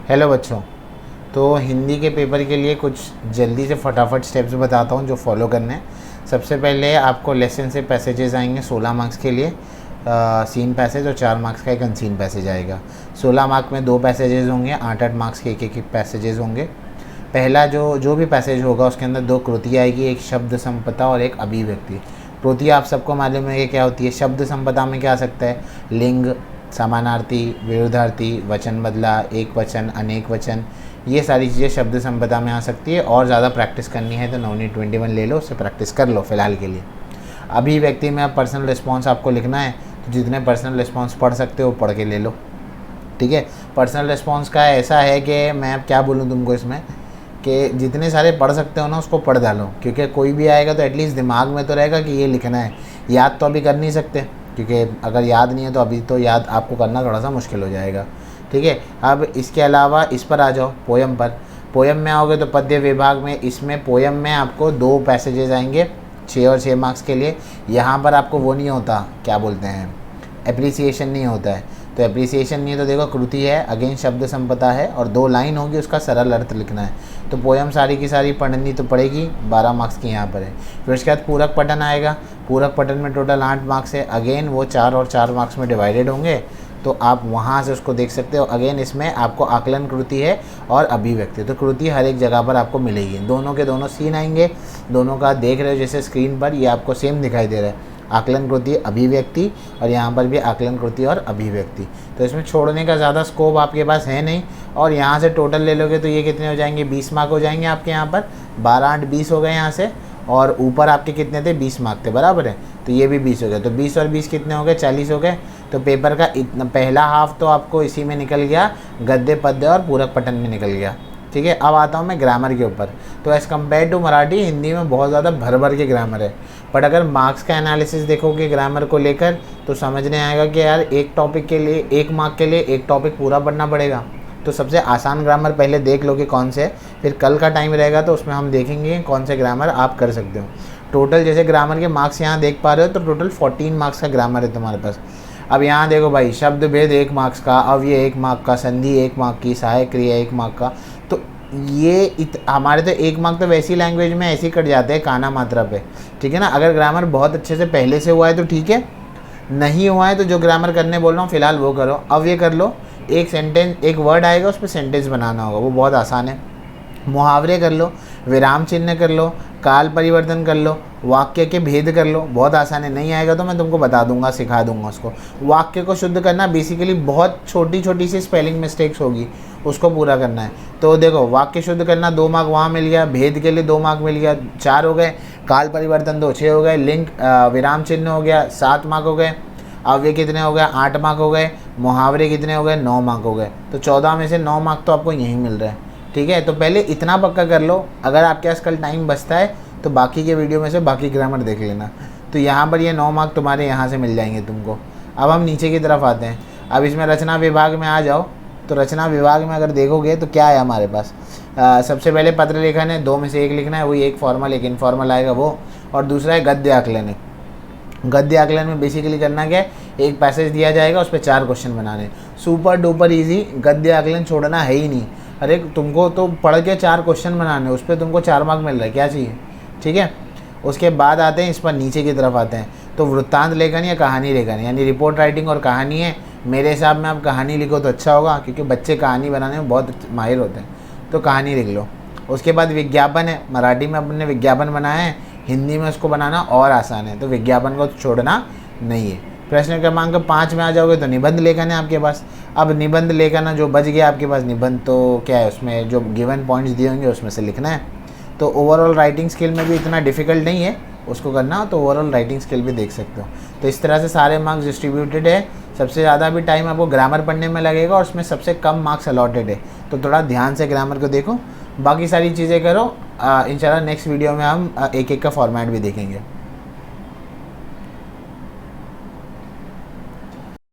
Hello बच्चों। तो हिंदी के पेपर के लिए कुछ जल्दी से फटाफट स्टेप्स बताता हूँ जो फॉलो करने हैं। सबसे पहले आपको लेसन से पैसेजेस आएंगे 16 मार्क्स के लिए, सीन पैसेज, और 4 मार्क्स का एक अनसीन पैसेज आएगा। 16 मार्क में 2 पैसेजेस होंगे, 8-8 मार्क्स के एक पैसेजेस होंगे। पहला जो भी पैसेज होगा उसके अंदर 2 कृति आएगी, एक शब्द संपदा और एक अभिव्यक्ति। कृति आप सबको मालूम है कि क्या होती है। शब्द संपदा में क्या आ सकता है, लिंग, समानार्थी, विरुद्धार्थी, वचन बदला, एक वचन, अनेक वचन, ये सारी चीज़ें शब्द संपदा में आ सकती है। और ज़्यादा प्रैक्टिस करनी है तो नवनीत 21 ले लो, उससे प्रैक्टिस कर लो फ़िलहाल के लिए। अभिव्यक्ति में अब पर्सनल रिस्पॉन्स आपको लिखना है, तो जितने पर्सनल रिस्पॉन्स पढ़ सकते हो पढ़ के ले लो, ठीक है। पर्सनल रिस्पॉन्स का ऐसा है कि मैं अब क्या बोलूँ तुमको इसमें, कि जितने सारे पढ़ सकते हो ना उसको पढ़ डालो, क्योंकि कोई भी आएगा तो एटलीस्ट दिमाग में तो रहेगा कि ये लिखना है। याद तो अभी कर नहीं सकते, क्योंकि अगर याद नहीं है तो अभी तो याद आपको करना थोड़ा सा मुश्किल हो जाएगा, ठीक है। अब इसके अलावा इस पर आ जाओ, पोयम पर। पोयम में आओगे तो पद्य विभाग में, इसमें पोयम में आपको 2 पैसेजेस आएंगे 6 और 6 मार्क्स के लिए। यहाँ पर आपको वो नहीं होता, क्या बोलते हैं, एप्रिसिएशन नहीं होता है। तो एप्रिसिएशन नहीं है तो देखो कृति है, अगेन शब्द संपदा है, और 2 लाइन होगी, उसका सरल अर्थ लिखना है। तो पोयम सारी की सारी पढ़नी तो पड़ेगी, 12 मार्क्स की यहाँ पर है। फिर उसके बाद पूरक पठन आएगा। पूरक पठन में टोटल 8 मार्क्स है, अगेन वो 4 और 4 मार्क्स में डिवाइडेड होंगे, तो आप वहाँ से उसको देख सकते हो। अगेन इसमें आपको आकलन कृति है और अभिव्यक्ति, तो कृति हर एक जगह पर आपको मिलेगी। दोनों के दोनों सीन आएंगे, दोनों का देख रहे हो जैसे स्क्रीन पर, ये आपको सेम दिखाई दे रहा है, आकलन कृति अभिव्यक्ति, और यहाँ पर भी आकलन कृति और अभिव्यक्ति। तो इसमें छोड़ने का ज़्यादा स्कोप आपके पास है नहीं। और यहाँ से टोटल ले लोगे तो ये कितने हो जाएंगे, 20 मार्क हो जाएंगे आपके यहाँ पर। 12-8-20 हो गए यहाँ से, और ऊपर आपके कितने थे, 20 मार्क थे, बराबर है। तो ये भी 20 हो गए, तो 20 और 20 कितने हो गए, 40 हो गए। तो पेपर का इतना पहला हाफ तो आपको इसी में निकल गया, गद्य पद्य और पूरक पठन में निकल गया, ठीक है। अब आता हूँ मैं ग्रामर के ऊपर। तो as compare to Marathi, Hindi में बहुत ज़्यादा भर भर के ग्रामर है। बट अगर मार्क्स का एनालिसिस देखोगे ग्रामर को लेकर तो समझने आएगा कि यार एक टॉपिक के लिए, 1 मार्क के लिए एक टॉपिक पूरा पढ़ना पड़ेगा। तो सबसे आसान ग्रामर पहले देख लो कि कौन से, फिर कल का टाइम रहेगा तो उसमें हम देखेंगे कौन से ग्रामर आप कर सकते हो। टोटल जैसे ग्रामर के मार्क्स यहाँ देख पा रहे हो तो टोटल 14 मार्क्स का ग्रामर है तुम्हारे पास। अब यहाँ देखो भाई, शब्द भेद 1 मार्क्स का, अव्यय 1 मार्क का, संधि 1 मार्क की, सहायक क्रिया 1 मार्क का। तो ये हमारे तो 1 मार्क तो वैसी लैंग्वेज में ऐसे ही कट जाते हैं काना मात्रा पे, ठीक है ना। अगर ग्रामर बहुत अच्छे से पहले से हुआ है तो ठीक है, नहीं हुआ है तो जो ग्रामर करने बोल रहा हूँ फिलहाल वो करो। अब ये कर लो, एक सेंटेंस, एक वर्ड आएगा उस पर सेंटेंस बनाना होगा, वो बहुत आसान है। मुहावरे कर लो, विराम चिन्ह कर लो, काल परिवर्तन कर लो, वाक्य के भेद कर लो, बहुत आसान है। नहीं आएगा तो मैं तुमको बता दूंगा, सिखा दूंगा उसको। वाक्य को शुद्ध करना बेसिकली बहुत छोटी छोटी सी स्पेलिंग मिस्टेक्स होगी, उसको पूरा करना है। तो देखो, वाक्य शुद्ध करना 2 मार्क वहाँ मिल गया, भेद के लिए 2 मार्क मिल गया, 4 हो गए। काल परिवर्तन 2, 6 हो गए। लिंक विराम चिन्ह हो गया, 7 मार्क हो गए। अव्यय कितने हो गए, 8 मार्क हो गए। मुहावरे कितने हो गए, 9 मार्क हो गए। तो 14 में से 9 मार्क तो आपको यहीं मिल रहा है, ठीक है। तो पहले इतना पक्का कर लो। अगर आपके पास कल टाइम बचता है तो बाकी के वीडियो में से बाकी ग्रामर देख लेना। तो यहाँ पर ये 9 मार्क तुम्हारे यहाँ से मिल जाएंगे तुमको। अब हम नीचे की तरफ आते हैं। अब इसमें रचना विभाग में आ जाओ। तो रचना विभाग में अगर देखोगे तो क्या है हमारे पास, सबसे पहले पत्र लेखन है, 2 में से 1 लिखना है, वही एक फॉर्मल एक इनफॉर्मल आएगा वो। और दूसरा है गद्य आकलन है। गद्य आकलन में बेसिकली करना क्या है, एक पैसेज दिया जाएगा, उस पर 4 क्वेश्चन बनाने। सुपर डुपर ईजी, गद्य आकलन छोड़ना है ही नहीं। अरे तुमको तो पढ़ के 4 क्वेश्चन बनाने, उस पर तुमको 4 मार्क मिल रहा है, क्या चाहिए, ठीक है। उसके बाद आते हैं इस पर नीचे की तरफ आते हैं। तो वृत्तांत लेखन या कहानी लेखन, यानी रिपोर्ट राइटिंग और कहानी है। मेरे हिसाब में आप कहानी लिखो तो अच्छा होगा, क्योंकि बच्चे कहानी बनाने में बहुत माहिर होते हैं, तो कहानी लिख लो। उसके बाद विज्ञापन है। मराठी में अपने विज्ञापन बनाया है, हिंदी में उसको बनाना और आसान है, तो विज्ञापन को छोड़ना नहीं है। प्रश्न क्रमांक 5 में आ जाओगे तो निबंध लेखन है आपके पास। अब निबंध लेखन जो बच गया आपके पास निबंध, तो क्या है, उसमें जो गिवन पॉइंट्स दिए होंगे उसमें से लिखना है। तो ओवरऑल राइटिंग स्किल में भी इतना डिफिकल्ट नहीं है, उसको करना तो ओवरऑल राइटिंग स्किल भी देख सकते हो। तो इस तरह से सारे मार्क्स डिस्ट्रीब्यूटेड है। सबसे ज़्यादा भी टाइम आपको ग्रामर पढ़ने में लगेगा और उसमें सबसे कम मार्क्स अलॉटेड है, तो थोड़ा ध्यान से ग्रामर को देखो, बाकी सारी चीज़ें करो। इंशाल्लाह नेक्स्ट वीडियो में हम एक एक का फॉर्मेट भी देखेंगे।